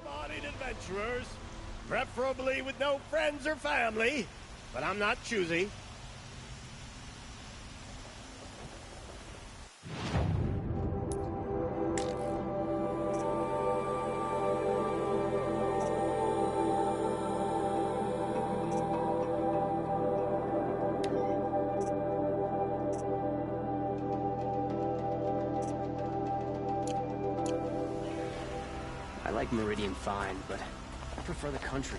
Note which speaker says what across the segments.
Speaker 1: able-bodied adventurers, preferably with no friends or family, but I'm not choosy.
Speaker 2: I like Meridian fine, but I prefer the country.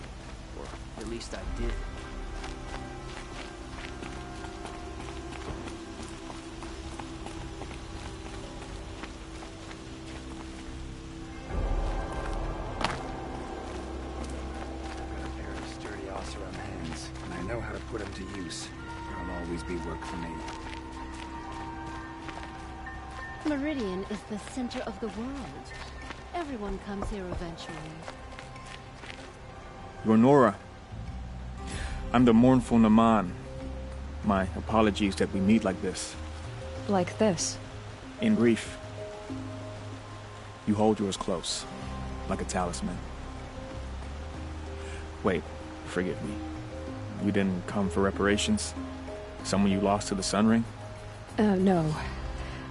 Speaker 2: Or at least I did.
Speaker 3: I've got a pair of sturdy Oseram hands, and I know how to put them to use. There'll always be work for me.
Speaker 4: Meridian is the center of the world. Everyone comes here eventually.
Speaker 5: You're Nora. I'm the mournful Naman. My apologies that we meet like this.
Speaker 6: Like this?
Speaker 5: In grief. You hold yours close, like a talisman. Wait, forgive me. You didn't come for reparations? Someone you lost to the Sun Ring?
Speaker 6: No.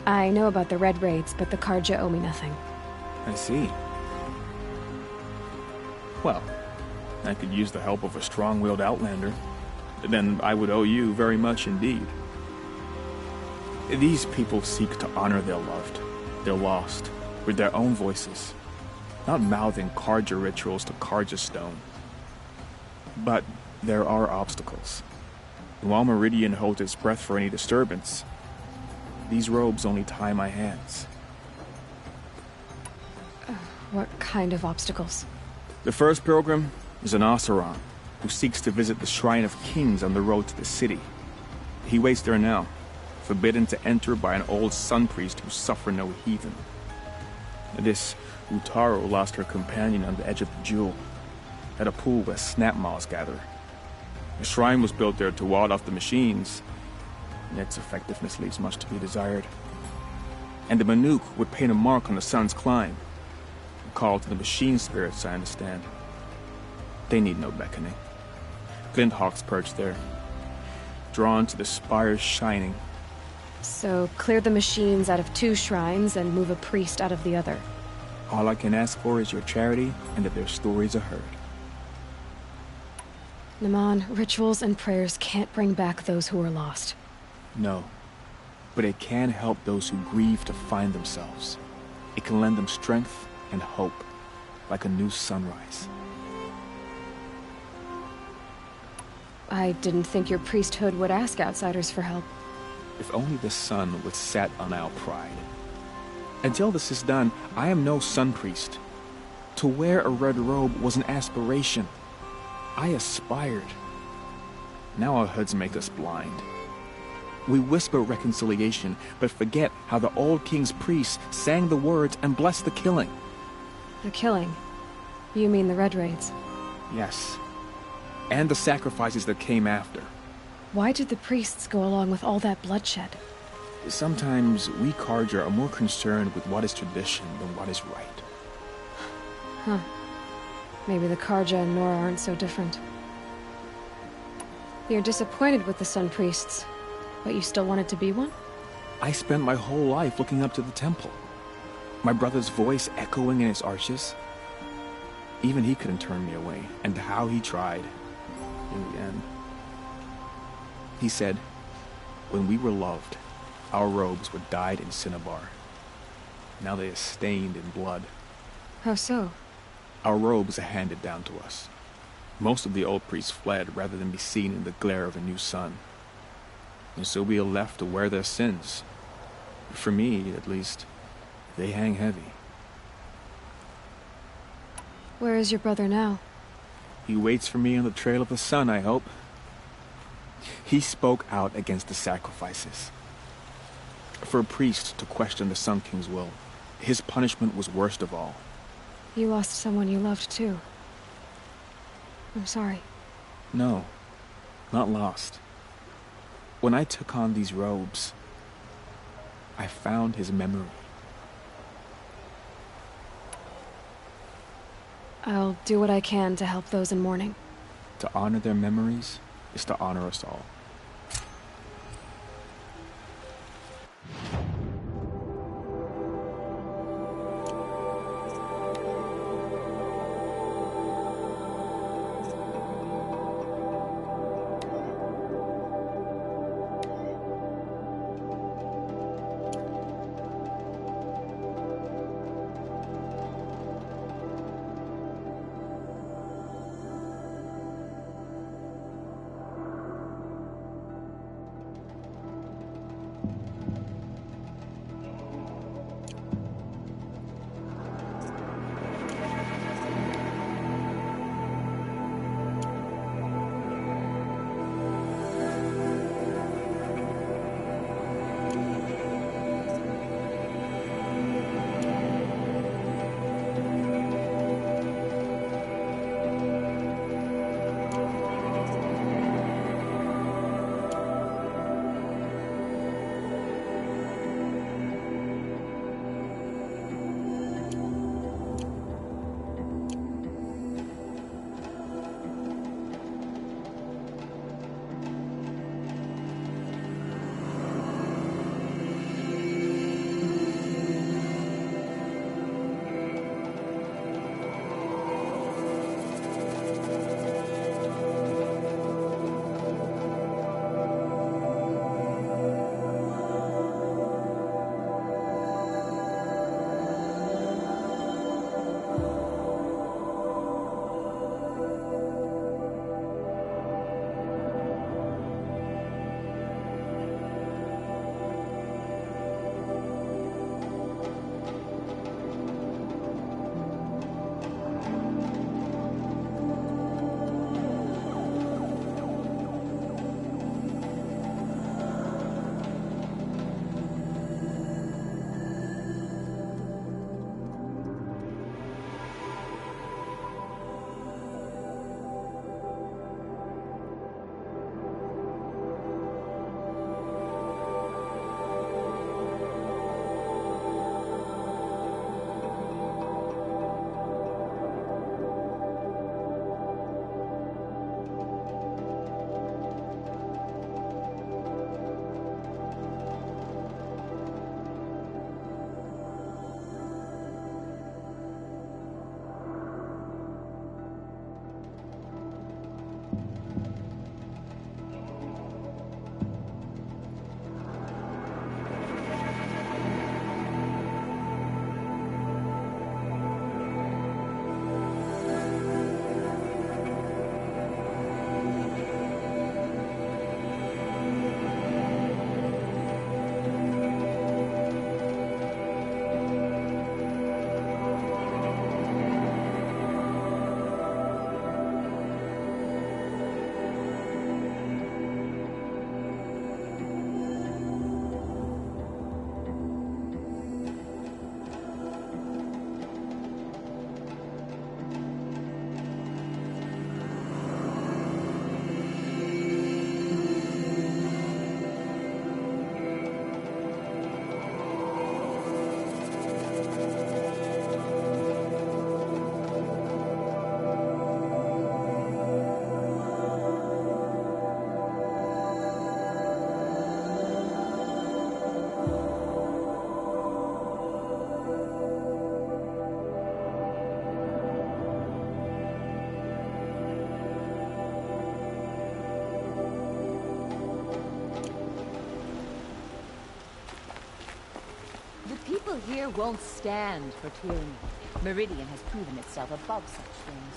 Speaker 6: I know about the Red Raids, but the Carja owe me nothing.
Speaker 5: I see. Well, I could use the help of a strong-willed outlander. Then I would owe you very much indeed. These people seek to honor their loved, their lost, with their own voices, not mouthing Carja rituals to Carja stone. But there are obstacles. And while Meridian holds its breath for any disturbance, these robes only tie my hands.
Speaker 6: What kind of obstacles?
Speaker 5: The first pilgrim is an Oseram who seeks to visit the Shrine of Kings on the road to the city. He waits there now, forbidden to enter by an old sun priest who suffer no heathen. This Utaro lost her companion on the edge of the Jewel, at a pool where snap moths gather. The shrine was built there to ward off the machines, and its effectiveness leaves much to be desired. And the Manuk would paint a mark on the sun's climb, a call to the machine spirits, I understand. They need no beckoning. Glinthawks perch there, drawn to the spires shining.
Speaker 6: So, clear the machines out of 2 shrines and move a priest out of the other.
Speaker 5: All I can ask for is your charity and that their stories are heard.
Speaker 6: Naman, rituals and prayers can't bring back those who are lost.
Speaker 5: No, but it can help those who grieve to find themselves. It can lend them strength and hope, like a new sunrise.
Speaker 6: I didn't think your priesthood would ask outsiders for help.
Speaker 5: If only the sun would set on our pride. Until this is done, I am no sun priest. To wear a red robe was an aspiration. I aspired. Now our hoods make us blind. We whisper reconciliation, but forget how the old king's priests sang the words and blessed the killing.
Speaker 6: The killing? You mean the Red Raids?
Speaker 5: Yes. And the sacrifices that came after.
Speaker 6: Why did the priests go along with all that bloodshed?
Speaker 5: Sometimes we Carja are more concerned with what is tradition than what is right.
Speaker 6: Huh. Maybe the Carja and Nora aren't so different. You're disappointed with the Sun Priests, but you still wanted to be one?
Speaker 5: I spent my whole life looking up to the temple. My brother's voice echoing in its arches. Even he couldn't turn me away, and how he tried. In the end. He said, when we were loved, our robes were dyed in cinnabar. Now they are stained in blood.
Speaker 6: How so?
Speaker 5: Our robes are handed down to us. Most of the old priests fled rather than be seen in the glare of a new sun. And so we are left to wear their sins. For me, at least, they hang heavy.
Speaker 6: Where is your brother now?
Speaker 5: He waits for me on the trail of the sun, I hope. He spoke out against the sacrifices. For a priest to question the Sun King's will, his punishment was worst of all.
Speaker 6: You lost someone you loved too. I'm sorry.
Speaker 5: No, not lost. When I took on these robes, I found his memory.
Speaker 6: I'll do what I can to help those in mourning.
Speaker 5: To honor their memories is to honor us all.
Speaker 7: People here won't stand for tyranny. Meridian has proven itself above such things.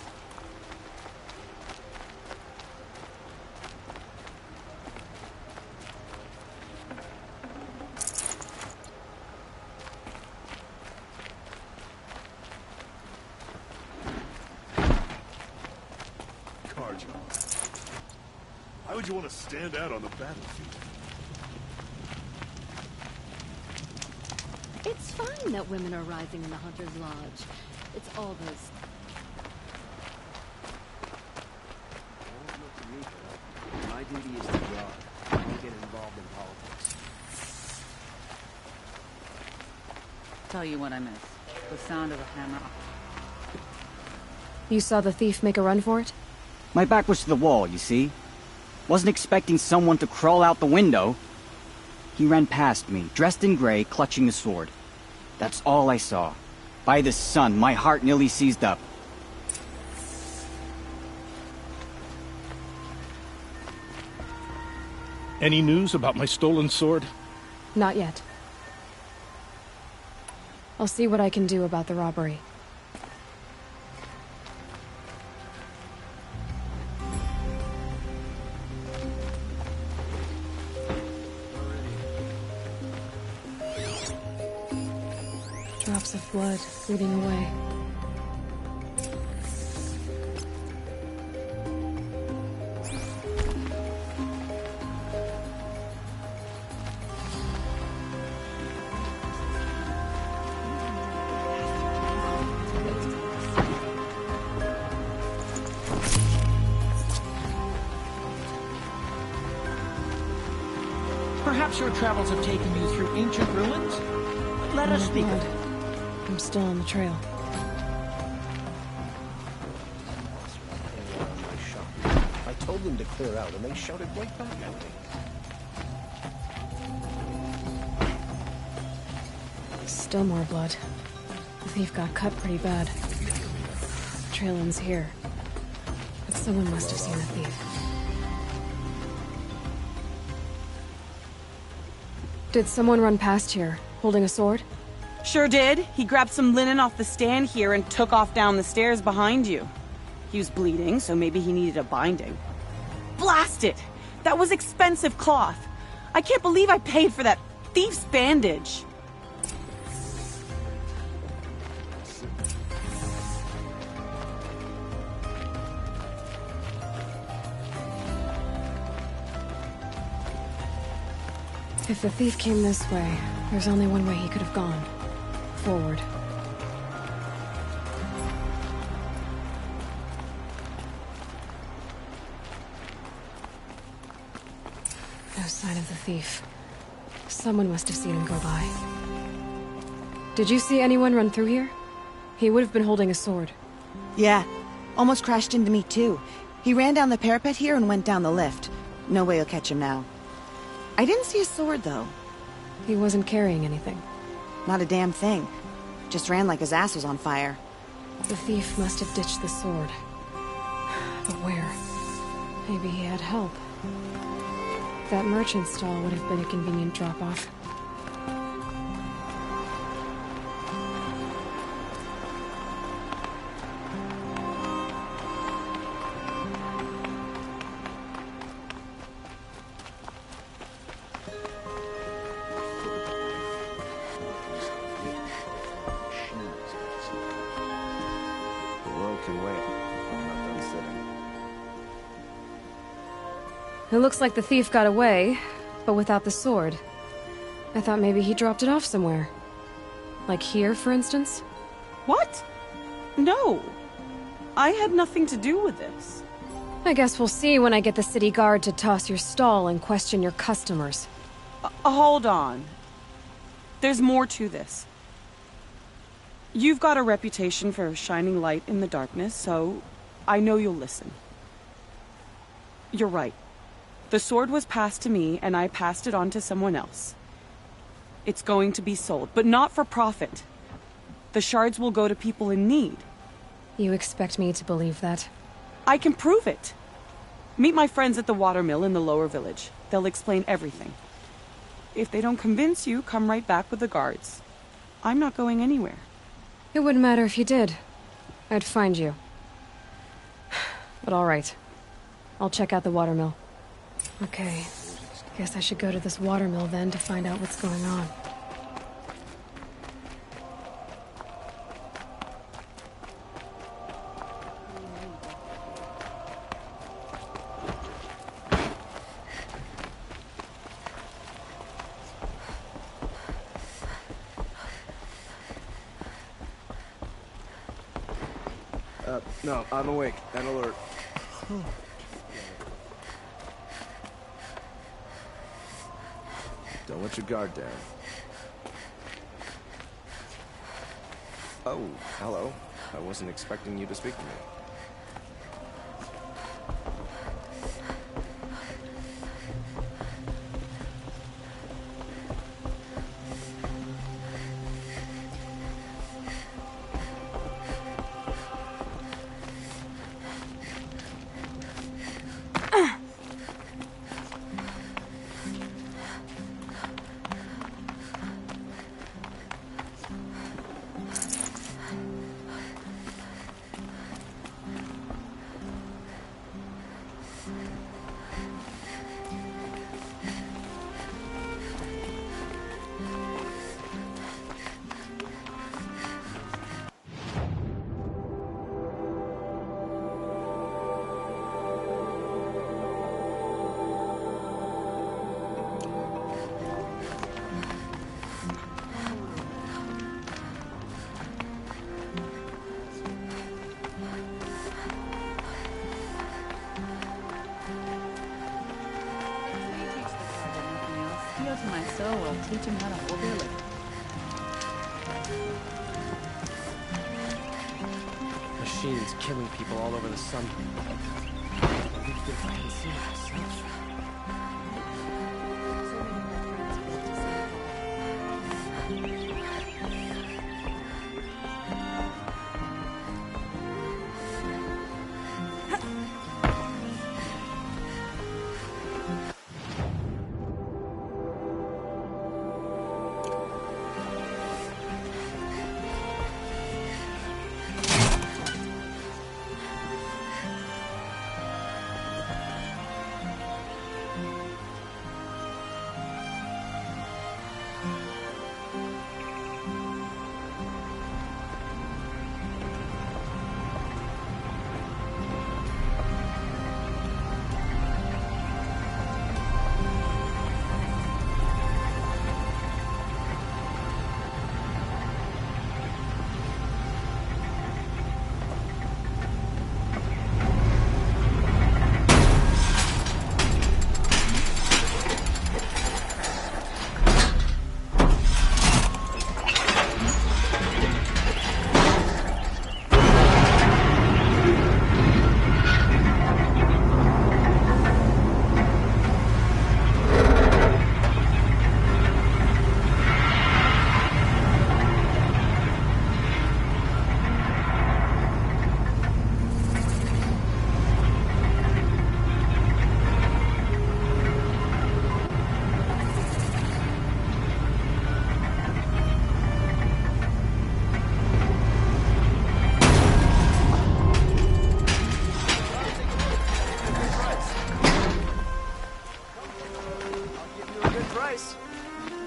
Speaker 8: Carja. Why would you want to stand out on the battlefield?
Speaker 4: It's fine that women are rising in the Hunter's Lodge. It's all those...
Speaker 2: Don't look to me for help. My duty is to guard. I don't get involved in politics.
Speaker 7: Tell you what I miss. The sound of a hammer.
Speaker 6: You saw the thief make a run for it?
Speaker 9: My back was to the wall, you see? Wasn't expecting someone to crawl out the window. He ran past me, dressed in gray, clutching the sword. That's all I saw. By the sun, my heart nearly seized up.
Speaker 10: Any news about my stolen sword?
Speaker 6: Not yet. I'll see what I can do about the robbery. Drops of blood bleeding away.
Speaker 11: Perhaps your travels have taken you through ancient ruins? Let us speak of it.
Speaker 6: I'm still on the trail.
Speaker 1: I told them to clear out, and they shouted right back at me.
Speaker 6: Still more blood. The thief got cut pretty bad. The trail ends here. But someone must have seen the thief. Did someone run past here, holding a sword?
Speaker 12: Sure did. He grabbed some linen off the stand here and took off down the stairs behind you. He was bleeding, so maybe he needed a binding. Blast it! That was expensive cloth. I can't believe I paid for that thief's bandage.
Speaker 6: If the thief came this way, there's only one way he could have gone. Forward. No sign of the thief. Someone must have seen him go by. Did you see anyone run through here? He would have been holding a sword.
Speaker 13: Yeah. Almost crashed into me, too. He ran down the parapet here and went down the lift. No way you'll catch him now. I didn't see a sword, though.
Speaker 6: He wasn't carrying anything.
Speaker 13: Not a damn thing. Just ran like his ass was on fire.
Speaker 6: The thief must have ditched the sword. But where? Maybe he had help. That merchant stall would have been a convenient drop-off. It looks like the thief got away, but without the sword. I thought maybe he dropped it off somewhere. Like here, for instance?
Speaker 12: What? No. I had nothing to do with this.
Speaker 6: I guess we'll see when I get the city guard to toss your stall and question your customers.
Speaker 12: Hold on. There's more to this. You've got a reputation for shining light in the darkness, so I know you'll listen. You're right. The sword was passed to me, and I passed it on to someone else. It's going to be sold, but not for profit. The shards will go to people in need.
Speaker 6: You expect me to believe that?
Speaker 12: I can prove it. Meet my friends at the watermill in the lower village. They'll explain everything. If they don't convince you, come right back with the guards. I'm not going anywhere.
Speaker 6: It wouldn't matter if you did. I'd find you. But all right. I'll check out the watermill. Okay. Guess I should go to this watermill then to find out what's going on.
Speaker 3: No, I'm awake and alert. Don't let your guard down. Oh, hello. I wasn't expecting you to speak to me.
Speaker 7: so we'll teach him how to hold their liquor.
Speaker 2: Machines killing people all over the sun. If I can see myself.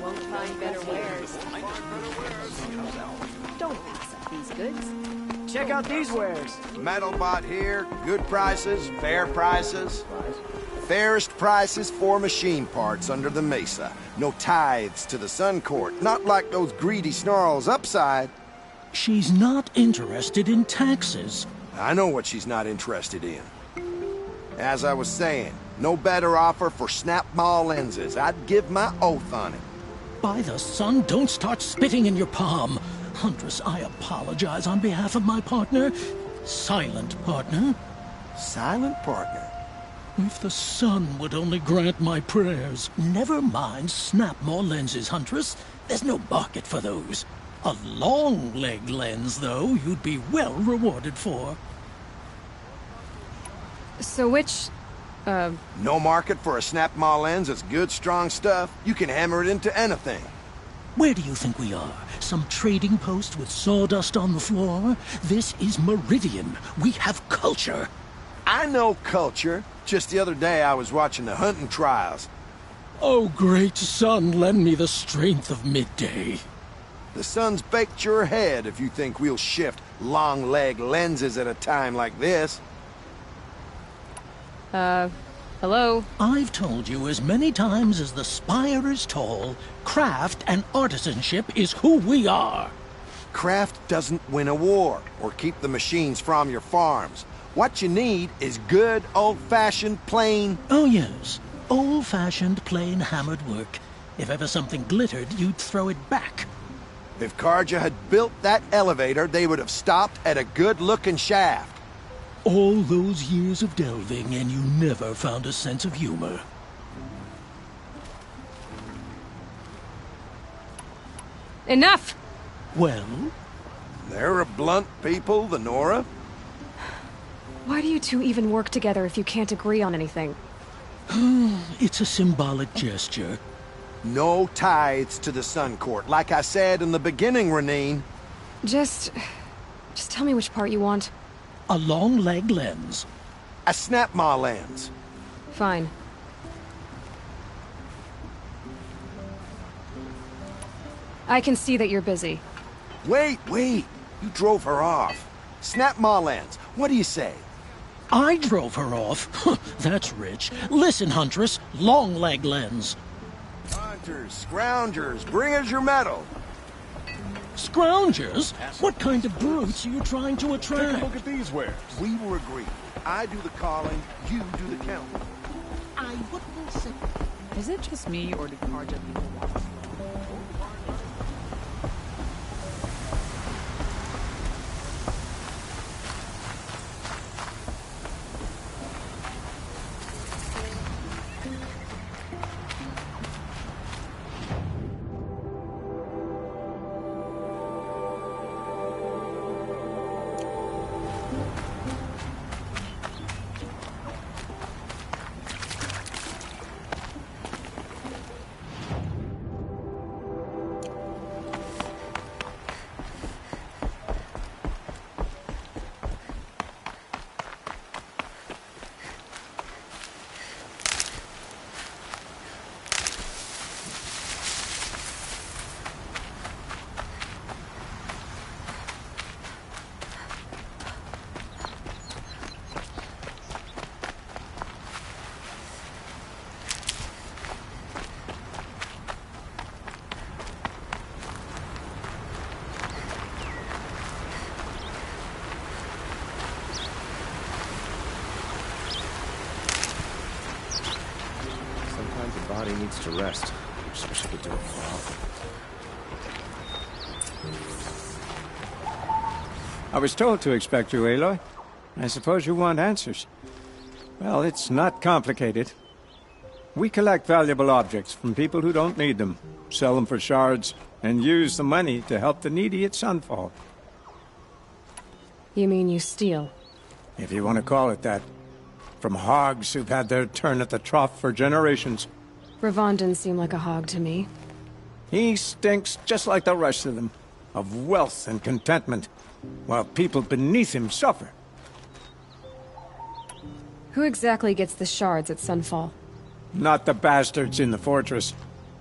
Speaker 7: Won't find better wares. Don't pass up these goods.
Speaker 14: Check out these wares.
Speaker 1: Metalbot here, good prices, fair prices. Fairest prices for machine parts under the mesa. No tithes to the Sun Court, not like those greedy snarls upside.
Speaker 11: She's not interested in taxes.
Speaker 1: I know what she's not interested in. As I was saying, no better offer for snap-maw lenses. I'd give my oath on it.
Speaker 11: By the sun, don't start spitting in your palm. Huntress, I apologize on behalf of my partner. Silent partner.
Speaker 1: Silent partner?
Speaker 11: If the sun would only grant my prayers. Never mind snap-maw lenses, Huntress. There's no market for those. A long-leg lens, though, you'd be well rewarded for.
Speaker 6: So which,
Speaker 1: No market for a snap-maw lens that's good, strong stuff. You can hammer it into anything.
Speaker 11: Where do you think we are? Some trading post with sawdust on the floor? This is Meridian. We have culture.
Speaker 1: I know culture. Just the other day I was watching the hunting trials.
Speaker 11: Oh, great sun, lend me the strength of midday.
Speaker 1: The sun's baked your head if you think we'll shift long-leg lenses at a time like this.
Speaker 6: Hello?
Speaker 11: I've told you as many times as the spire is tall, craft and artisanship is who we are.
Speaker 1: Craft doesn't win a war or keep the machines from your farms. What you need is good, old-fashioned, plain...
Speaker 11: Oh, yes. Old-fashioned, plain hammered work. If ever something glittered, you'd throw it back.
Speaker 1: If Carja had built that elevator, they would have stopped at a good-looking shaft.
Speaker 11: All those years of delving, and you never found a sense of humor.
Speaker 6: Enough!
Speaker 11: Well?
Speaker 1: They're a blunt people, the Nora.
Speaker 6: Why do you two even work together if you can't agree on anything?
Speaker 11: It's a symbolic gesture.
Speaker 1: No tithes to the Sun Court, like I said in the beginning, Renine.
Speaker 6: Just tell me which part you want.
Speaker 11: A long-leg lens.
Speaker 1: A snap-maw lens.
Speaker 6: Fine. I can see that you're busy.
Speaker 1: Wait! You drove her off. Snap-maw lens. What do you say?
Speaker 11: I drove her off? That's rich. Listen, Huntress. Long-leg lens.
Speaker 1: Hunters, scroungers, bring us your metal.
Speaker 11: Scroungers? What kind of brutes are you trying to attract?
Speaker 8: Take a look at these wares.
Speaker 1: We were agreed. I do the calling, you do the counting.
Speaker 11: I wouldn't say...
Speaker 14: Is it just me, or do Karja people want to?
Speaker 15: Body needs to rest. Just wish I could do it more often.
Speaker 16: I was told to expect you, Aloy. I suppose you want answers. Well, it's not complicated. We collect valuable objects from people who don't need them, sell them for shards, and use the money to help the needy at Sunfall.
Speaker 6: You mean you steal?
Speaker 16: If you want to call it that. From hogs who've had their turn at the trough for generations.
Speaker 6: Ravon didn't seem like a hog to me.
Speaker 16: He stinks just like the rest of them, of wealth and contentment, while people beneath him suffer.
Speaker 6: Who exactly gets the shards at Sunfall?
Speaker 16: Not the bastards in the fortress.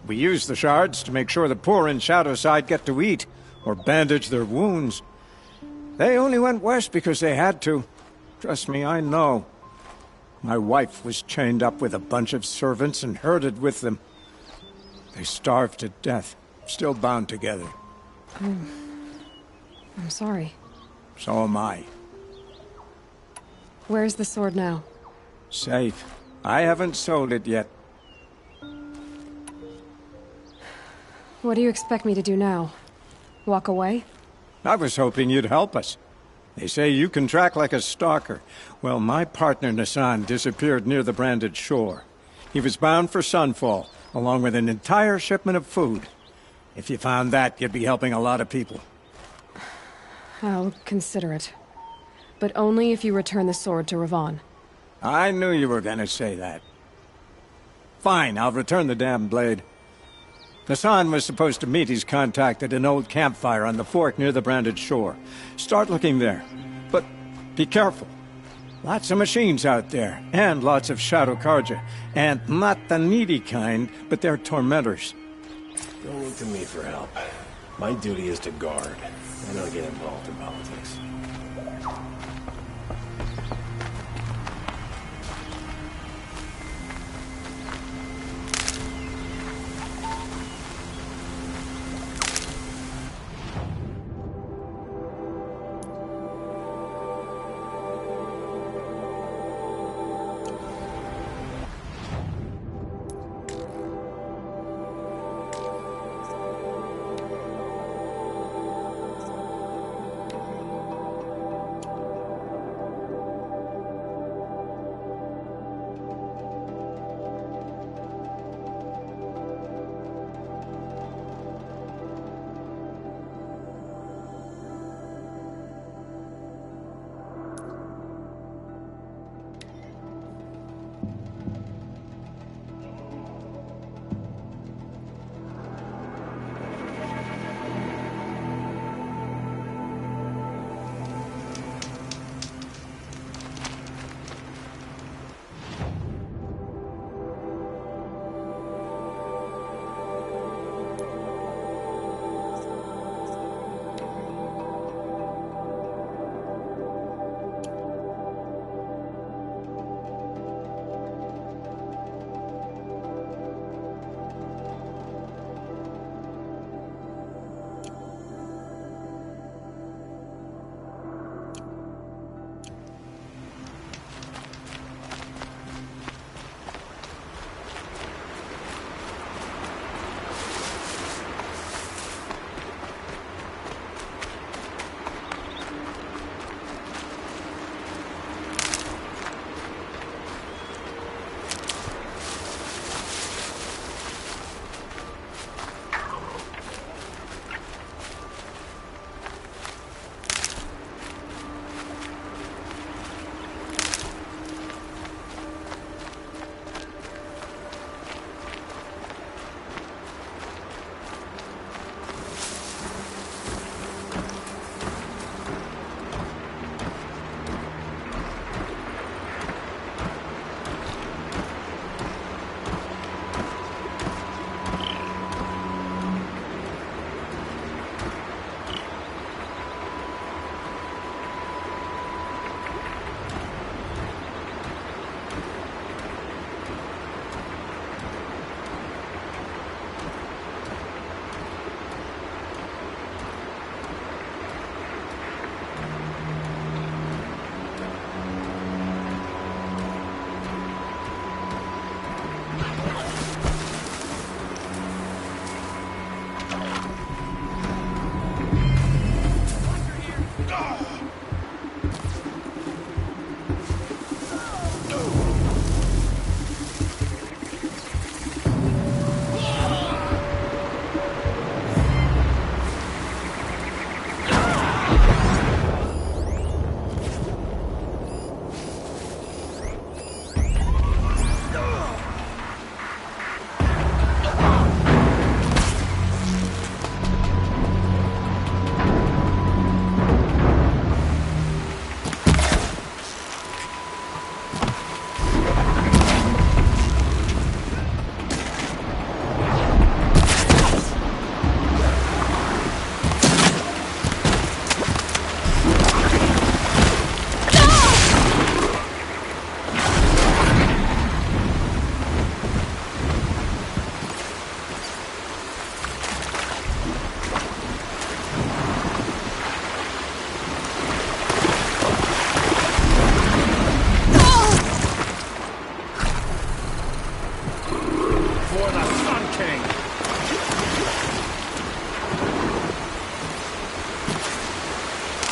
Speaker 16: We use the shards to make sure the poor in Shadowside get to eat, or bandage their wounds. They only went west because they had to. Trust me, I know. My wife was chained up with a bunch of servants and herded with them. They starved to death, still bound together.
Speaker 6: I'm sorry.
Speaker 16: So am I.
Speaker 6: Where's the sword now?
Speaker 16: Safe. I haven't sold it yet.
Speaker 6: What do you expect me to do now? Walk away?
Speaker 16: I was hoping you'd help us. They say you can track like a stalker. Well, my partner Nassan disappeared near the Branded Shore. He was bound for Sunfall, along with an entire shipment of food. If you found that, you'd be helping a lot of people.
Speaker 6: I'll consider it. But only if you return the sword to Ravon.
Speaker 16: I knew you were gonna say that. Fine, I'll return the damn blade. Nassan was supposed to meet his contact at an old campfire on the fork near the Branded Shore. Start looking there. But be careful. Lots of machines out there, and lots of Shadow Karja. And not the needy kind, but they're tormentors.
Speaker 15: Don't look to me for help. My duty is to guard. I don't get involved in politics.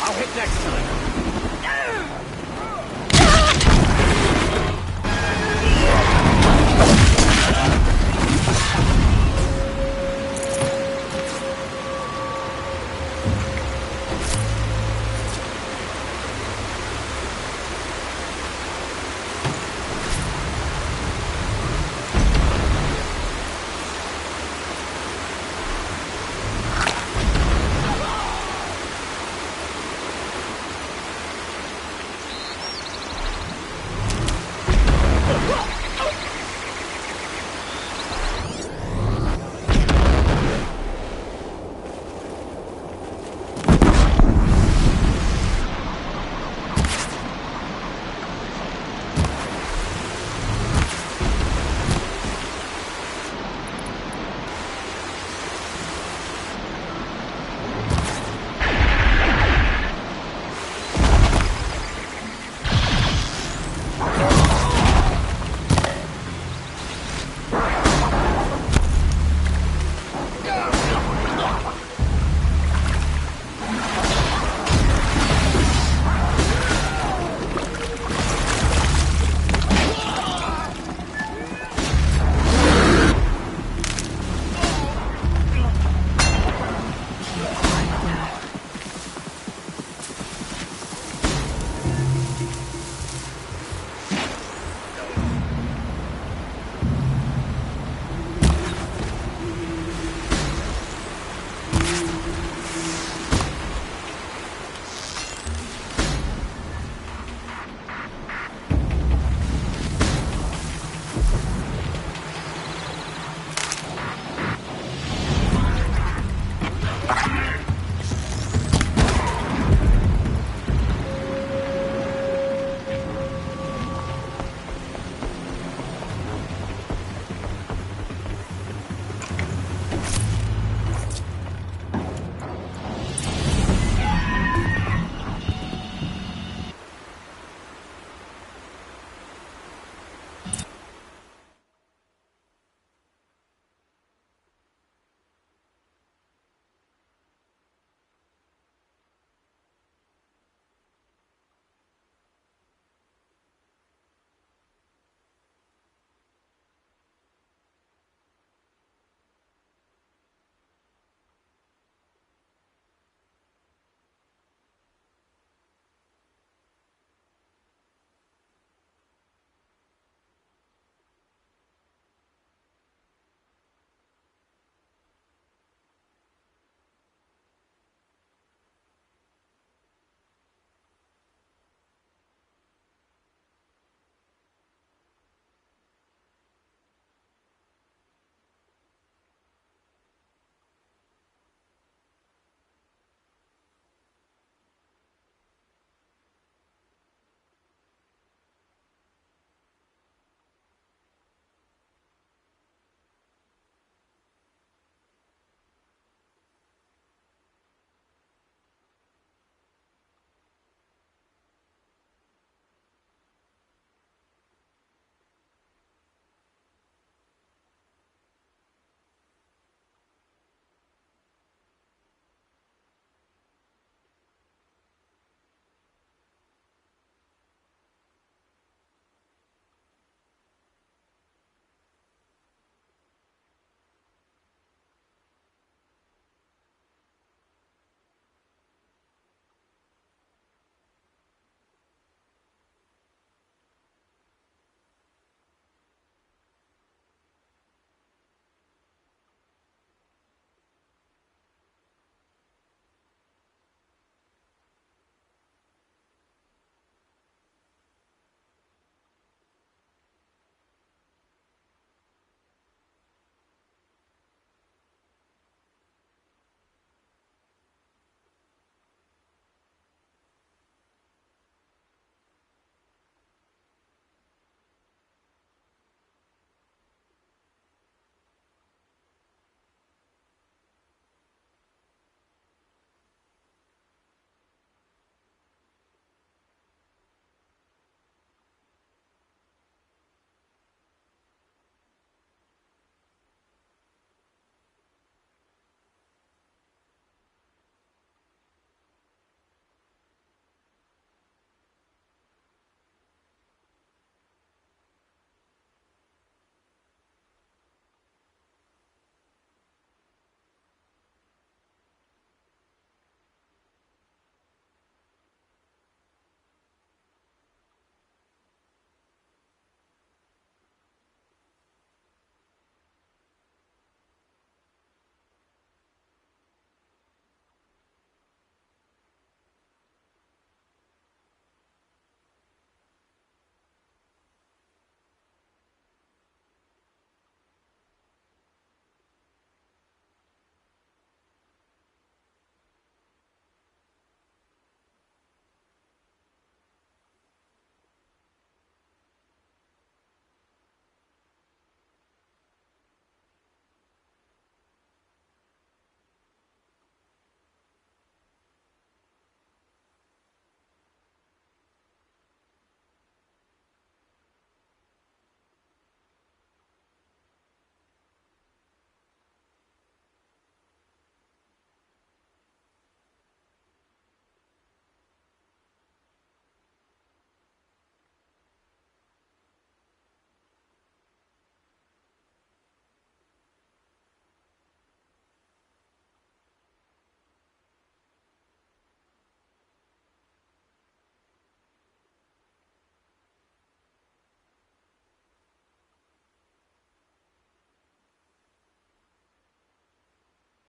Speaker 16: I'll hit next time.